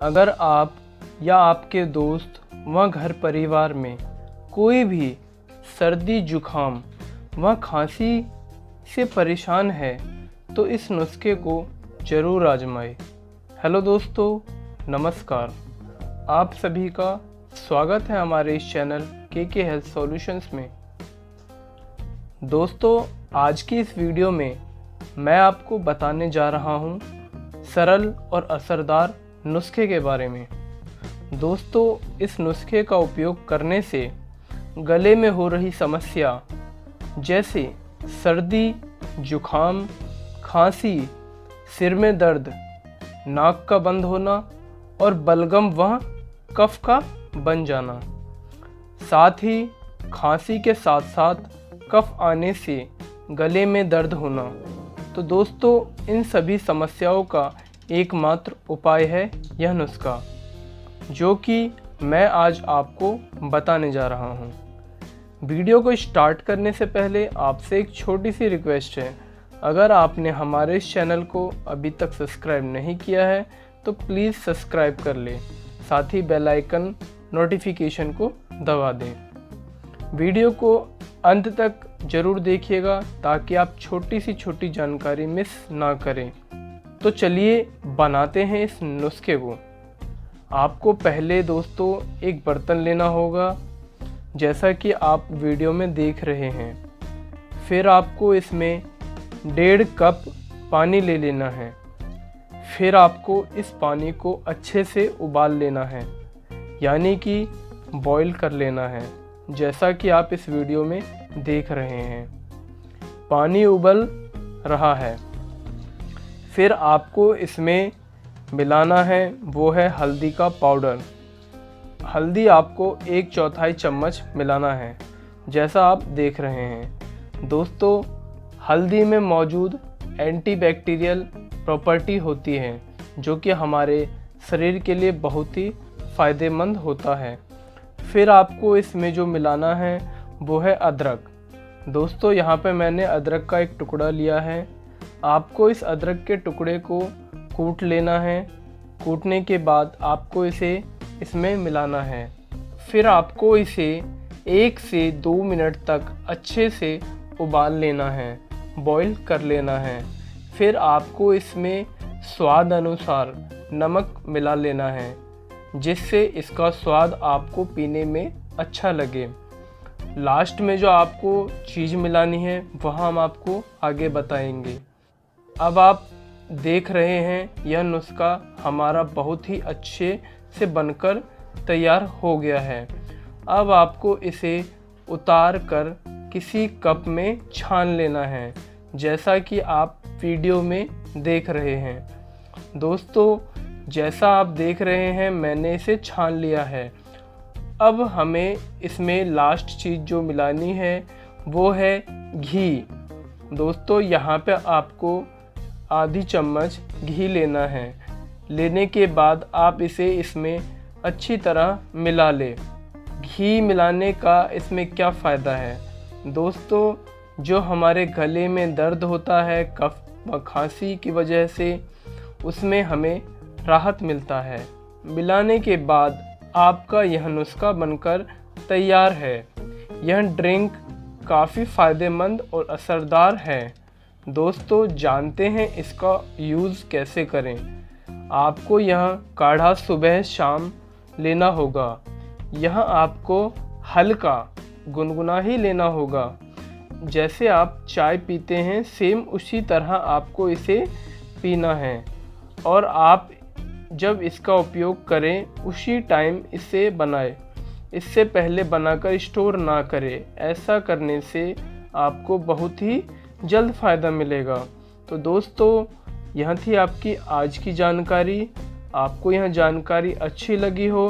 अगर आप या आपके दोस्त व घर परिवार में कोई भी सर्दी जुखाम व खांसी से परेशान है तो इस नुस्खे को ज़रूर आजमाएं। हेलो दोस्तों, नमस्कार। आप सभी का स्वागत है हमारे इस चैनल के हेल्थ सॉल्यूशंस में। दोस्तों, आज की इस वीडियो में मैं आपको बताने जा रहा हूँ सरल और असरदार नुस्खे के बारे में। दोस्तों, इस नुस्खे का उपयोग करने से गले में हो रही समस्या जैसे सर्दी, जुखाम, खांसी, सिर में दर्द, नाक का बंद होना और बलगम व कफ का बन जाना, साथ ही खांसी के साथ साथ कफ आने से गले में दर्द होना, तो दोस्तों इन सभी समस्याओं का एकमात्र उपाय है यह नुस्खा, जो कि मैं आज आपको बताने जा रहा हूँ। वीडियो को स्टार्ट करने से पहले आपसे एक छोटी सी रिक्वेस्ट है। अगर आपने हमारे इस चैनल को अभी तक सब्सक्राइब नहीं किया है तो प्लीज़ सब्सक्राइब कर लें, साथ ही बेल आइकन नोटिफिकेशन को दबा दें। वीडियो को अंत तक ज़रूर देखिएगा ताकि आप छोटी सी छोटी जानकारी मिस ना करें। तो चलिए बनाते हैं इस नुस्खे को। आपको पहले दोस्तों एक बर्तन लेना होगा, जैसा कि आप वीडियो में देख रहे हैं। फिर आपको इसमें 1.5 कप पानी ले लेना है। फिर आपको इस पानी को अच्छे से उबाल लेना है, यानी कि बॉईल कर लेना है, जैसा कि आप इस वीडियो में देख रहे हैं। पानी उबल रहा है। फिर आपको इसमें मिलाना है वो है हल्दी का पाउडर। हल्दी आपको 1/4 चम्मच मिलाना है, जैसा आप देख रहे हैं। दोस्तों, हल्दी में मौजूद एंटीबैक्टीरियल प्रॉपर्टी होती है, जो कि हमारे शरीर के लिए बहुत ही फ़ायदेमंद होता है। फिर आपको इसमें जो मिलाना है वो है अदरक। दोस्तों, यहाँ पे मैंने अदरक का एक टुकड़ा लिया है। आपको इस अदरक के टुकड़े को कूट लेना है। कूटने के बाद आपको इसे इसमें मिलाना है। फिर आपको इसे 1 से 2 मिनट तक अच्छे से उबाल लेना है, बॉईल कर लेना है। फिर आपको इसमें स्वाद अनुसार नमक मिला लेना है, जिससे इसका स्वाद आपको पीने में अच्छा लगे। लास्ट में जो आपको चीज़ मिलानी है वह हम आपको आगे बताएंगे। अब आप देख रहे हैं यह नुस्खा हमारा बहुत ही अच्छे से बनकर तैयार हो गया है। अब आपको इसे उतार कर किसी कप में छान लेना है, जैसा कि आप वीडियो में देख रहे हैं। दोस्तों, जैसा आप देख रहे हैं मैंने इसे छान लिया है। अब हमें इसमें लास्ट चीज़ जो मिलानी है वो है घी। दोस्तों, यहाँ पे आपको आधी चम्मच घी लेना है। लेने के बाद आप इसे इसमें अच्छी तरह मिला लें। घी मिलाने का इसमें क्या फ़ायदा है? दोस्तों, जो हमारे गले में दर्द होता है कफ व खांसी की वजह से, उसमें हमें राहत मिलता है। मिलाने के बाद आपका यह नुस्खा बनकर तैयार है। यह ड्रिंक काफ़ी फ़ायदेमंद और असरदार है। दोस्तों, जानते हैं इसका यूज़ कैसे करें। आपको यह काढ़ा सुबह शाम लेना होगा। यह आपको हल्का गुनगुना ही लेना होगा। जैसे आप चाय पीते हैं सेम उसी तरह आपको इसे पीना है। और आप जब इसका उपयोग करें उसी टाइम इसे बनाएं। इससे पहले बनाकर स्टोर ना करें। ऐसा करने से आपको बहुत ही जल्द फ़ायदा मिलेगा। तो दोस्तों, यह थी आपकी आज की जानकारी। आपको यह जानकारी अच्छी लगी हो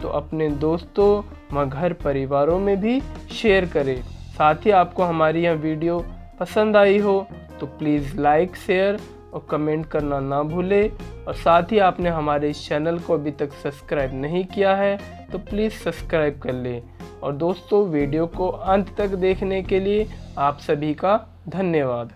तो अपने दोस्तों व घर परिवारों में भी शेयर करें। साथ ही आपको हमारी यह वीडियो पसंद आई हो तो प्लीज़ लाइक, शेयर और कमेंट करना ना भूलें। और साथ ही आपने हमारे इस चैनल को अभी तक सब्सक्राइब नहीं किया है तो प्लीज़ सब्सक्राइब कर लें। और दोस्तों, वीडियो को अंत तक देखने के लिए आप सभी का धन्यवाद।